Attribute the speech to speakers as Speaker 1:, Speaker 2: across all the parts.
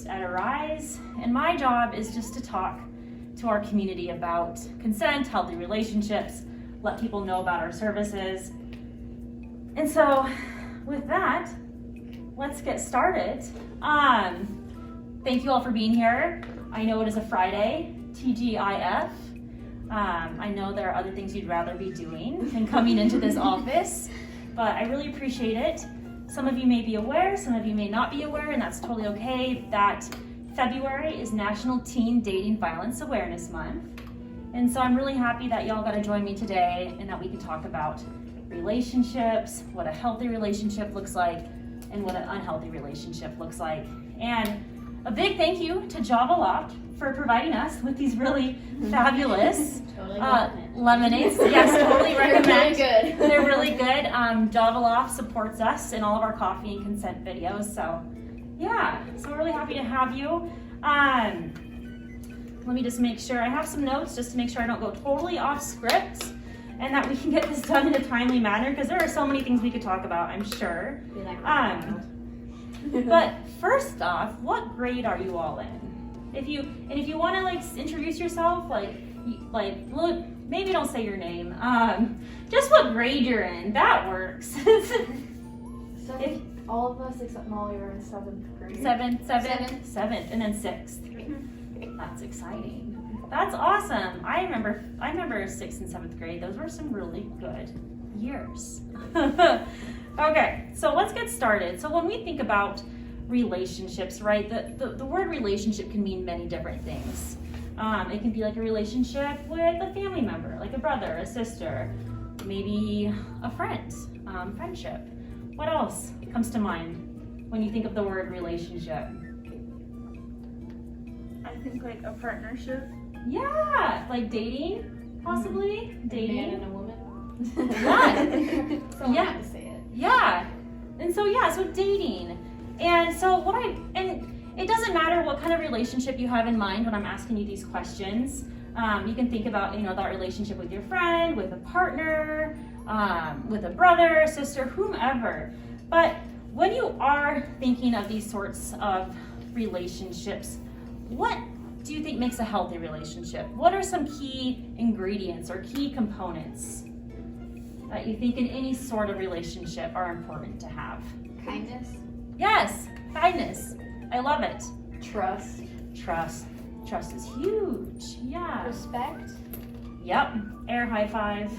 Speaker 1: host at Arise, and my job is just to talk to our community about consent, healthy relationships, let people know about our services. And so with that, let's get started. Thank you all for being here. I know it is a Friday, TGIF. I know there are other things you'd rather be doing than coming into this office, but I really appreciate it. Some of you may be aware, some of you may not be aware, and that's totally okay, that February is National Teen Dating Violence Awareness Month. And so I'm really happy that y'all got to join me today and that we can talk about relationships, what a healthy relationship looks like, and what an unhealthy relationship looks like. And a big thank you to Java Loft for providing us with these really fabulous lemonades. Yes, totally recommend.
Speaker 2: They're really good.
Speaker 1: They're really good. Java Loft supports us in all of our coffee and consent videos. So yeah, so we're really happy to have you. Let me just make sure, I have some notes just to make sure I don't go totally off script and that we can get this done in a timely manner, because there are so many things we could talk about, I'm sure. But first off, what grade are you all in? If you want to introduce yourself, look, maybe don't say your name. Just what grade you're in, that works.
Speaker 2: All of us except Molly are in 7th grade.
Speaker 1: Seventh, and then 6th. That's exciting. That's awesome. I remember 6th and 7th grade. Those were some really good years. Okay, so let's get started. So when we think about relationships, right, the word relationship can mean many different things. It can be like a relationship with a family member, like a brother, a sister, maybe a friend, friendship. What else comes to mind when you think of the word relationship?
Speaker 3: I think like a partnership.
Speaker 1: Yeah, like dating, possibly. Dating.
Speaker 2: A man and a woman.
Speaker 1: Yeah.
Speaker 2: Someone
Speaker 1: Yeah.
Speaker 2: had to say it.
Speaker 1: Yeah. And so dating. And so it doesn't matter what kind of relationship you have in mind when I'm asking you these questions. You can think about, that relationship with your friend, with a partner, with a brother, a sister, whomever. But when you are thinking of these sorts of relationships, what do you think makes a healthy relationship? What are some key ingredients or key components that you think in any sort of relationship are important to have?
Speaker 2: Kindness.
Speaker 1: Yes, kindness. I love it.
Speaker 2: Trust.
Speaker 1: Trust is huge. Yeah.
Speaker 2: Respect.
Speaker 1: Yep. Air high five.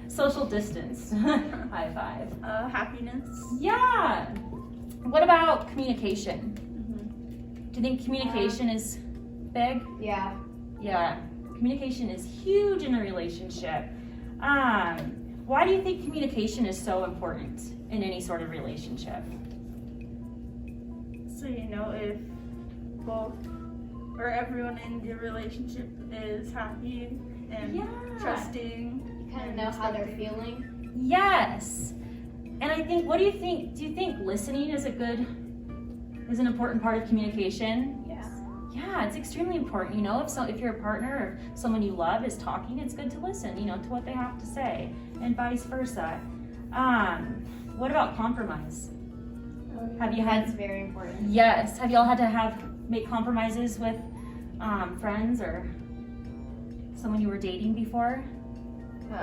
Speaker 1: Social distance. High five.
Speaker 3: Happiness.
Speaker 1: Yeah. What about communication?
Speaker 3: Mm-hmm.
Speaker 1: Do you think communication is big?
Speaker 2: Yeah.
Speaker 1: Yeah. Communication is huge in a relationship. Why do you think communication is so important in any sort of relationship?
Speaker 3: So if both or everyone in the relationship is happy and
Speaker 1: Yeah.
Speaker 3: trusting.
Speaker 2: You kind of know how they're feeling.
Speaker 1: Yes. And I think, what do you think? Do you think listening is an important part of communication?
Speaker 2: Yeah.
Speaker 1: Yeah, it's extremely important. If your partner or someone you love is talking, it's good to listen, to what they have to say, and vice versa. What about compromise? Have you had?
Speaker 2: That's very important.
Speaker 1: Yes. Have y'all had to make compromises with friends or someone you were dating before?
Speaker 2: No.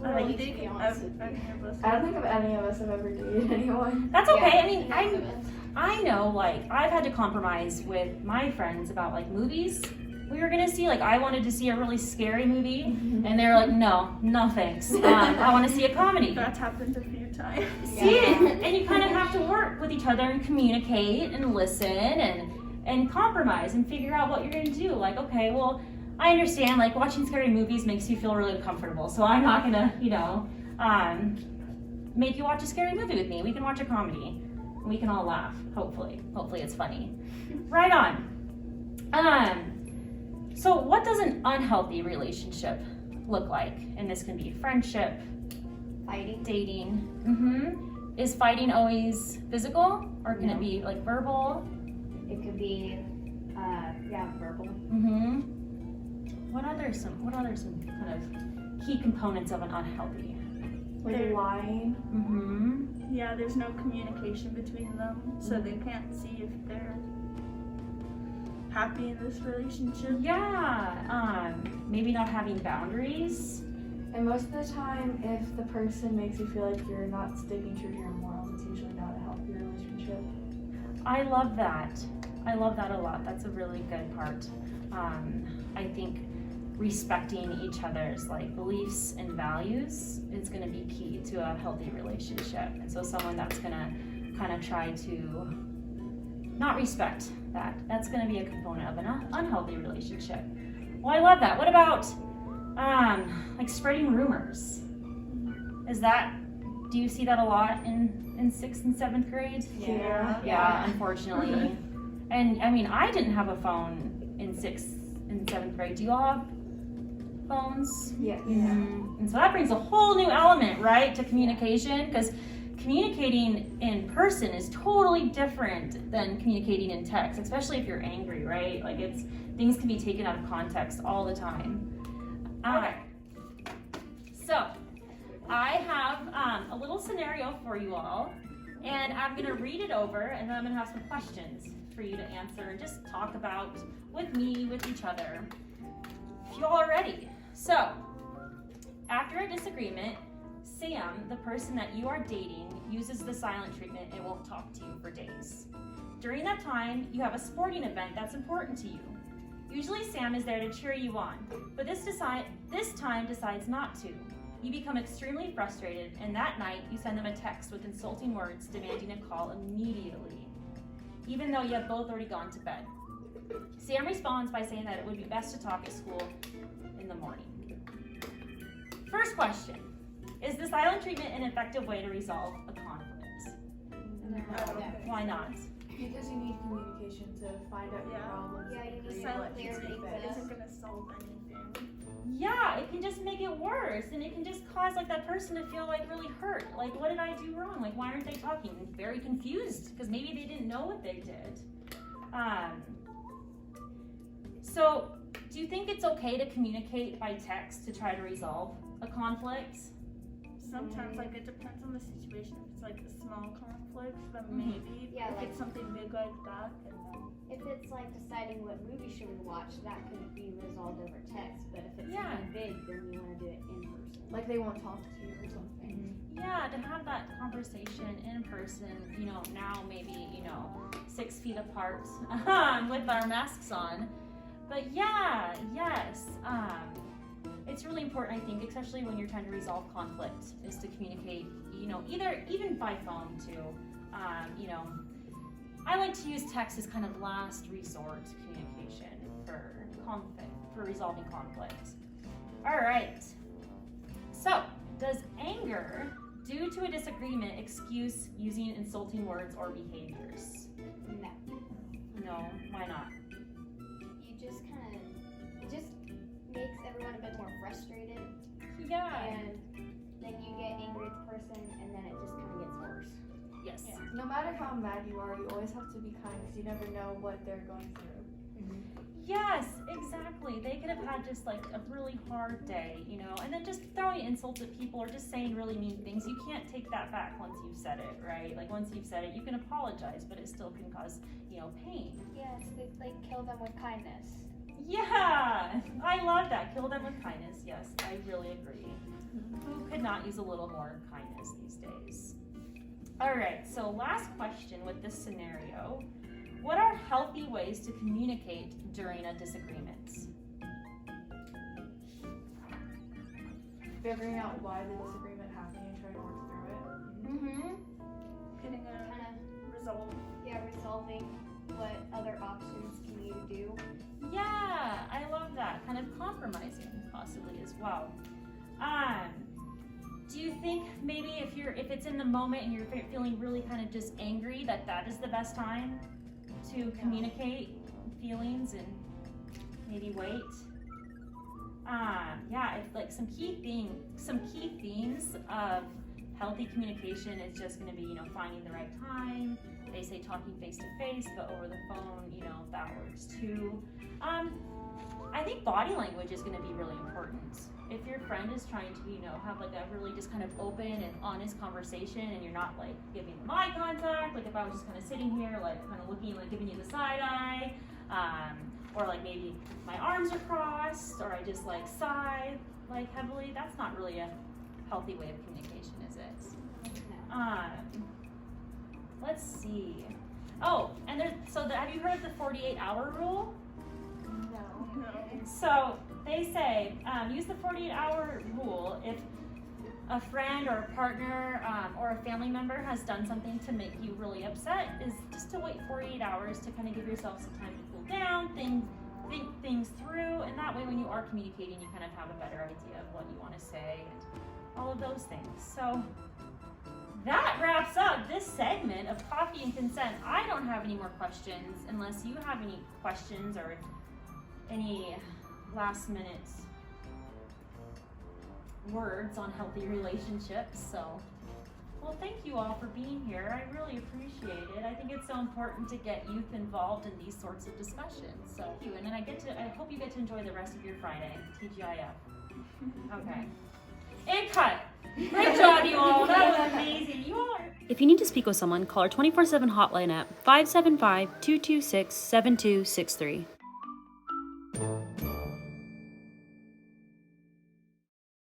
Speaker 3: I
Speaker 1: Like,
Speaker 3: don't think
Speaker 2: to be honest with
Speaker 3: any of us.
Speaker 2: I don't think any of us have ever dated anyone.
Speaker 1: That's okay.
Speaker 2: Yeah,
Speaker 1: I mean,
Speaker 2: none of us.
Speaker 1: I know, I've had to compromise with my friends about movies we were gonna see. I wanted to see a really scary movie, and they're like, no thanks. I want to see a comedy.
Speaker 3: That's happened a few times.
Speaker 1: See,
Speaker 2: Yeah.
Speaker 1: and you kind of have to work with each other and communicate and listen and compromise and figure out what you're gonna do. Okay, well, I understand. Watching scary movies makes you feel really uncomfortable, so I'm not gonna, make you watch a scary movie with me. We can watch a comedy. We can all laugh. Hopefully it's funny. Right on. So what does an unhealthy relationship look like? And this can be friendship,
Speaker 2: Fighting.
Speaker 1: dating. Is fighting always physical, or can it be verbal?
Speaker 2: It could be, verbal.
Speaker 1: What other some kind of key components of an unhealthy
Speaker 4: Like
Speaker 3: They're-
Speaker 4: lying.
Speaker 1: Mm-hmm.
Speaker 3: Yeah, there's no communication between them, so they can't see if they're happy in this relationship.
Speaker 1: Yeah. Maybe not having boundaries.
Speaker 4: And most of the time, if the person makes you feel like you're not sticking true to your morals, it's usually not a healthy relationship.
Speaker 1: I love that. I love that a lot. That's a really good part. I think respecting each other's like beliefs and values is going to be key to a healthy relationship. And so someone that's going to kind of try to not respect that, that's going to be a component of an unhealthy relationship. Well, I love that. What about like spreading rumors? Do you see that a lot in 6th and 7th grade? Yeah, unfortunately. And I mean, I didn't have a phone in 6th and 7th grade. Do you all have phones?
Speaker 4: Yeah.
Speaker 1: And so that brings a whole new element, right, to communication, because communicating in person is totally different than communicating in text, especially if you're angry, right? Like things can be taken out of context all the time. Okay. So I have a little scenario for you all, and I'm gonna read it over, and then I'm gonna have some questions for you to answer and just talk about with me, with each other, if you all are ready. So, after a disagreement, Sam, the person that you are dating, uses the silent treatment and won't talk to you for days. During that time, you have a sporting event that's important to you. Usually Sam is there to cheer you on, but this time decides not to. You become extremely frustrated, and that night you send them a text with insulting words demanding a call immediately, even though you have both already gone to bed. Sam responds by saying that it would be best to talk at school in the morning. First question, is the silent treatment an effective way to resolve a conflict? Why not?
Speaker 4: Because you need communication to find out your
Speaker 3: Yeah.
Speaker 4: problems.
Speaker 2: Yeah,
Speaker 4: and
Speaker 2: you
Speaker 4: agree
Speaker 2: need
Speaker 4: on
Speaker 2: to
Speaker 4: what
Speaker 2: clear
Speaker 4: needs to be
Speaker 2: things
Speaker 4: fixed.
Speaker 3: It isn't gonna solve anything.
Speaker 1: Yeah, it can just make it worse, and it can just cause like that person to feel like really hurt. Like, what did I do wrong? Like, why aren't they talking? Very confused because maybe they didn't know what they did. So, do you think it's okay to communicate by text to try to resolve a conflict?
Speaker 3: Sometimes, like, it depends on the situation. If it's like a small conflict, then
Speaker 1: Mhm.
Speaker 3: maybe.
Speaker 2: Yeah,
Speaker 3: if
Speaker 2: like-
Speaker 3: it's something big like that, then
Speaker 2: If it's like deciding what movie should we watch, that could be resolved over text. But if it's
Speaker 1: Yeah.
Speaker 2: something big, then you want to do it in person.
Speaker 4: Like they won't talk to you or something.
Speaker 1: Yeah, to have that conversation in person, now maybe, 6 feet apart with our masks on. But yeah, yes. It's really important, I think, especially when you're trying to resolve conflict, is to communicate, even by phone too. I like to use text as kind of last resort communication for resolving conflict. All right. So, does anger due to a disagreement excuse using insulting words or behaviors?
Speaker 2: No.
Speaker 1: No, why not?
Speaker 2: You just it just makes everyone a bit more frustrated,
Speaker 1: Yeah.
Speaker 2: and then you get angry at the person, and then it just kind of gets worse.
Speaker 1: Yes.
Speaker 2: Yeah.
Speaker 4: No matter how mad you are, you always have to be kind because you never know what they're going through.
Speaker 1: Yes, exactly. They could have had just like a really hard day, and then just throwing insults at people or just saying really mean things. You can't take that back once you've said it, right? Like once you've said it, you can apologize, but it still can cause, pain.
Speaker 2: Yes, they kill them with kindness.
Speaker 1: Yeah, I love that. Kill them with kindness. Yes, I really agree. Who could not use a little more kindness these days? All right, so last question with this scenario. What are healthy ways to communicate during a disagreement?
Speaker 4: Figuring out why the disagreement happened and trying to work through it.
Speaker 1: Mm-hmm.
Speaker 3: getting a
Speaker 2: Kind
Speaker 3: result.
Speaker 2: of, resolving what other options can you do.
Speaker 1: Yeah, I love that. Kind of compromising possibly as well. Do you think maybe if it's in the moment and you're feeling really kind of just angry, that is the best time to communicate feelings and maybe wait? It's like some key themes of healthy communication is just going to be, finding the right time, they say talking face to face, but over the phone, you know, that works too. I think body language is going to be really important. If your friend is trying to, you know, have like a really just kind of open and honest conversation, and you're not like giving them eye contact, like if I was just kind of sitting here, like kind of looking, like giving you the side eye, or like maybe my arms are crossed, or I just like sigh like heavily, that's not really a healthy way of communication, is it?
Speaker 2: No.
Speaker 1: Let's see. Oh, and have you heard of the 48-hour rule?
Speaker 4: No.
Speaker 3: No.
Speaker 1: So they say use the 48-hour rule if a friend or a partner or a family member has done something to make you really upset, is just to wait 48 hours to kind of give yourself some time to cool down, think things through, and that way when you are communicating, you kind of have a better idea of what you want to say and all of those things. So that wraps up this segment of Coffee and Consent. I don't have any more questions unless you have any questions or any last minute words on healthy relationships. So, well, thank you all for being here. I really appreciate it. I think it's so important to get youth involved in these sorts of discussions. So thank you, and then I hope you get to enjoy the rest of your Friday, TGIF. Okay. And cut. Great job, you all. That was amazing. You all are.
Speaker 5: If you need to speak with someone, call our 24/7 hotline at 575-226-7263.